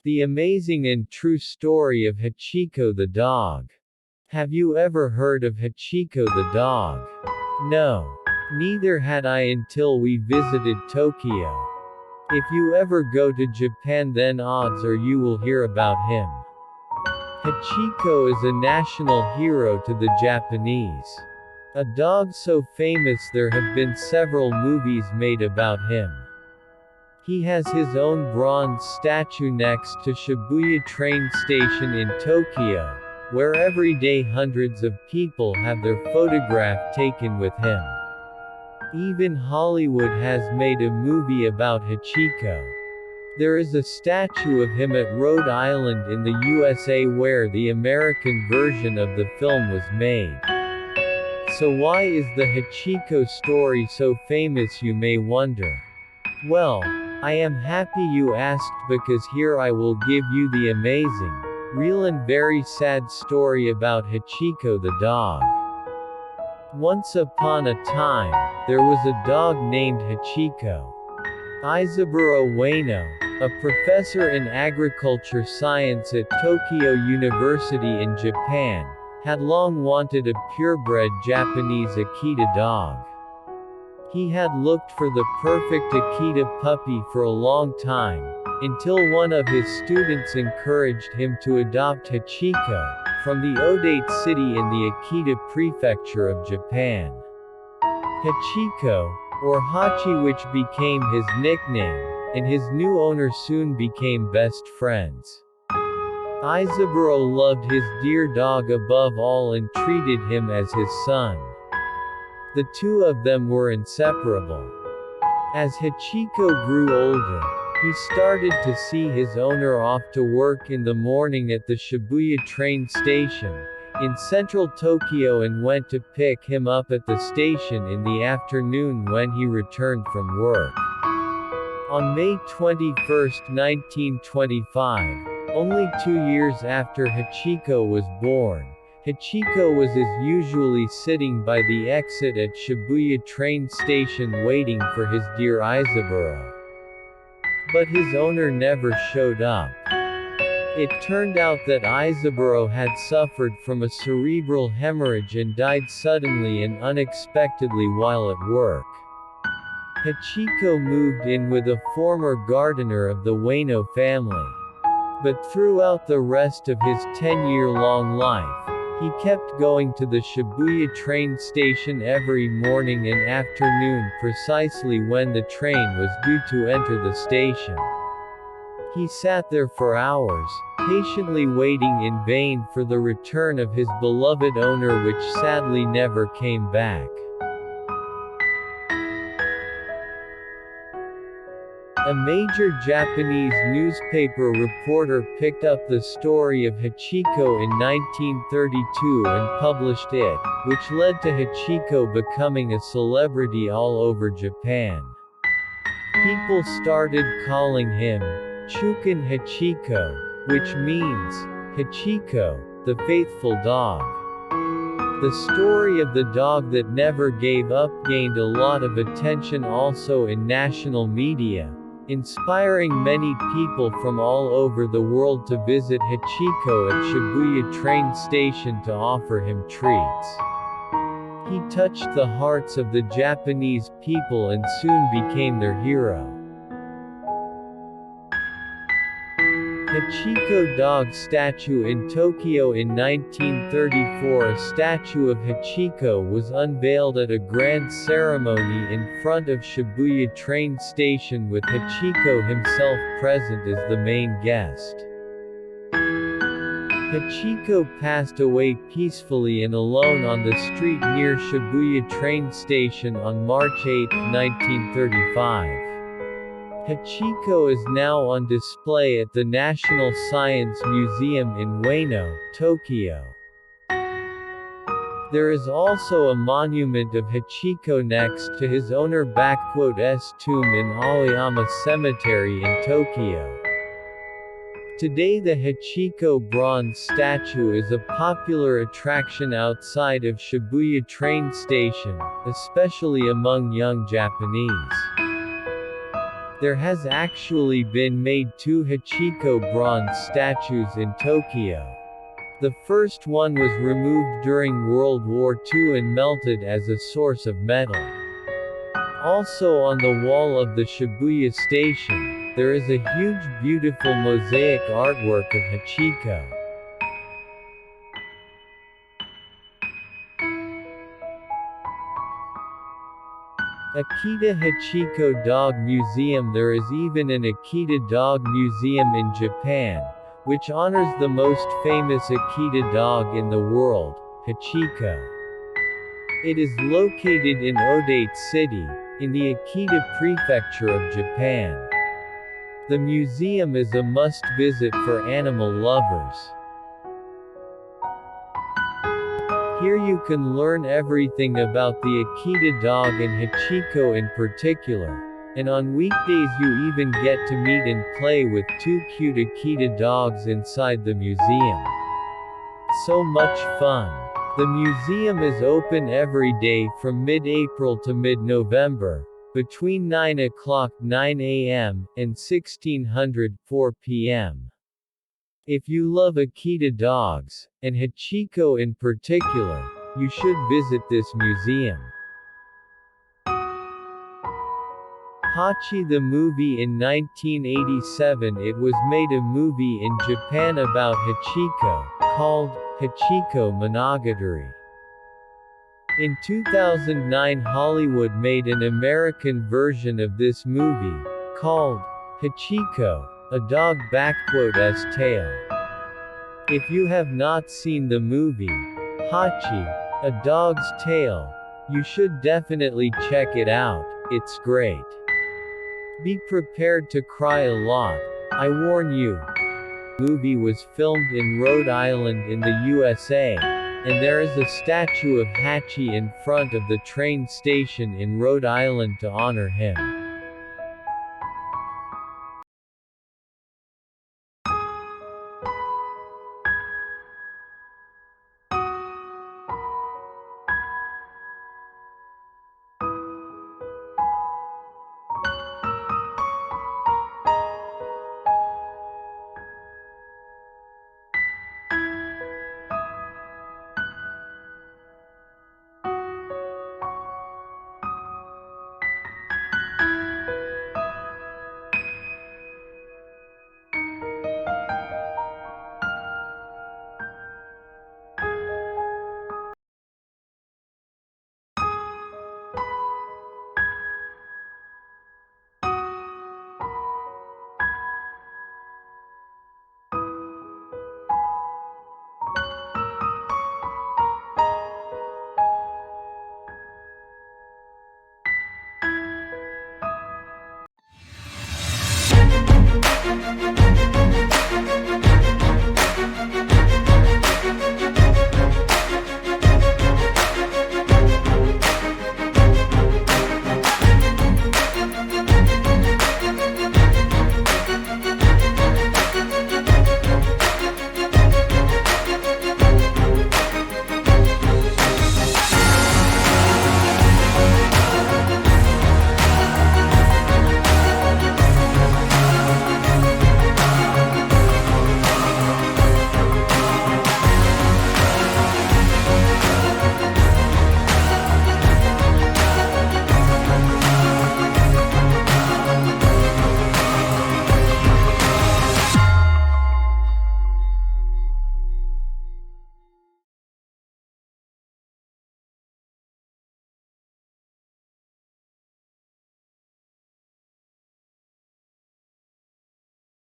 The amazing and true story of Hachiko the dog. Have you ever heard of Hachiko the dog? No. Neither had I until we visited Tokyo. If you ever go to Japan, then odds are you will hear about him. Hachiko is a national hero to the Japanese. A dog so famous there have been several movies made about him. He has his own bronze statue next to Shibuya train station in Tokyo, where every day hundreds of people have their photograph taken with him. Even Hollywood has made a movie about Hachiko. There is a statue of him at Rhode Island in the USA where the American version of the film was made. So why is the Hachiko story so famous, you may wonder? Well, I am happy you asked, because here I will give you the amazing, real and very sad story about Hachiko the dog. Once upon a time, there was a dog named Hachiko. Isaburo Ueno, a professor in agriculture science at Tokyo University in Japan, had long wanted a purebred Japanese Akita dog. He had looked for the perfect Akita puppy for a long time, until one of his students encouraged him to adopt Hachiko, from the Odate city in the Akita prefecture of Japan. Hachiko, or Hachi, which became his nickname, and his new owner soon became best friends. Isaburo loved his dear dog above all and treated him as his son. The two of them were inseparable. As Hachiko grew older, he started to see his owner off to work in the morning at the Shibuya train station, in central Tokyo, and went to pick him up at the station in the afternoon when he returned from work. On May 21, 1925, only 2 years after Hachiko was born, Hachiko was as usually sitting by the exit at Shibuya train station waiting for his dear Isaburo. But his owner never showed up. It turned out that Isaburo had suffered from a cerebral hemorrhage and died suddenly and unexpectedly while at work. Hachiko moved in with a former gardener of the Ueno family. But throughout the rest of his 10-year-long life, he kept going to the Shibuya train station every morning and afternoon precisely when the train was due to enter the station. He sat there for hours, patiently waiting in vain for the return of his beloved owner, which sadly never came back. A major Japanese newspaper reporter picked up the story of Hachiko in 1932 and published it, which led to Hachiko becoming a celebrity all over Japan. People started calling him Chukin Hachiko, which means Hachiko, the faithful dog. The story of the dog that never gave up gained a lot of attention also in national media, inspiring many people from all over the world to visit Hachiko at Shibuya train station to offer him treats. He touched the hearts of the Japanese people and soon became their hero. Hachiko dog statue in Tokyo in 1934. A statue of Hachiko was unveiled at a grand ceremony in front of Shibuya train station with Hachiko himself present as the main guest. Hachiko passed away peacefully and alone on the street near Shibuya train station on March 8, 1935. Hachiko is now on display at the National Science Museum in Ueno, Tokyo. There is also a monument of Hachiko next to his owner *'s tomb in Aoyama Cemetery in Tokyo. Today the Hachiko bronze statue is a popular attraction outside of Shibuya train station, especially among young Japanese. There has actually been made two Hachiko bronze statues in Tokyo. The first one was removed during World War II and melted as a source of metal. Also on the wall of the Shibuya station, there is a huge beautiful mosaic artwork of Hachiko. Akita Hachiko Dog Museum. There is even an Akita Dog Museum in Japan, which honors the most famous Akita dog in the world, Hachiko. It is located in Odate City, in the Akita Prefecture of Japan. The museum is a must-visit for animal lovers. Here you can learn everything about the Akita dog and Hachiko in particular, and on weekdays you even get to meet and play with two cute Akita dogs inside the museum. So much fun! The museum is open every day from mid-April to mid-November, between 9 o'clock 9 a.m. and 1600 4 p.m. If you love Akita dogs, and Hachiko in particular, you should visit this museum. Hachi the movie. In 1987 it was made a movie in Japan about Hachiko, called Hachiko Monogatari. In 2009 Hollywood made an American version of this movie, called Hachiko, a dog *s tale. If you have not seen the movie, Hachi, A Dog's Tale, you should definitely check it out, it's great. Be prepared to cry a lot, I warn you. The movie was filmed in Rhode Island in the USA, and there is a statue of Hachi in front of the train station in Rhode Island to honor him.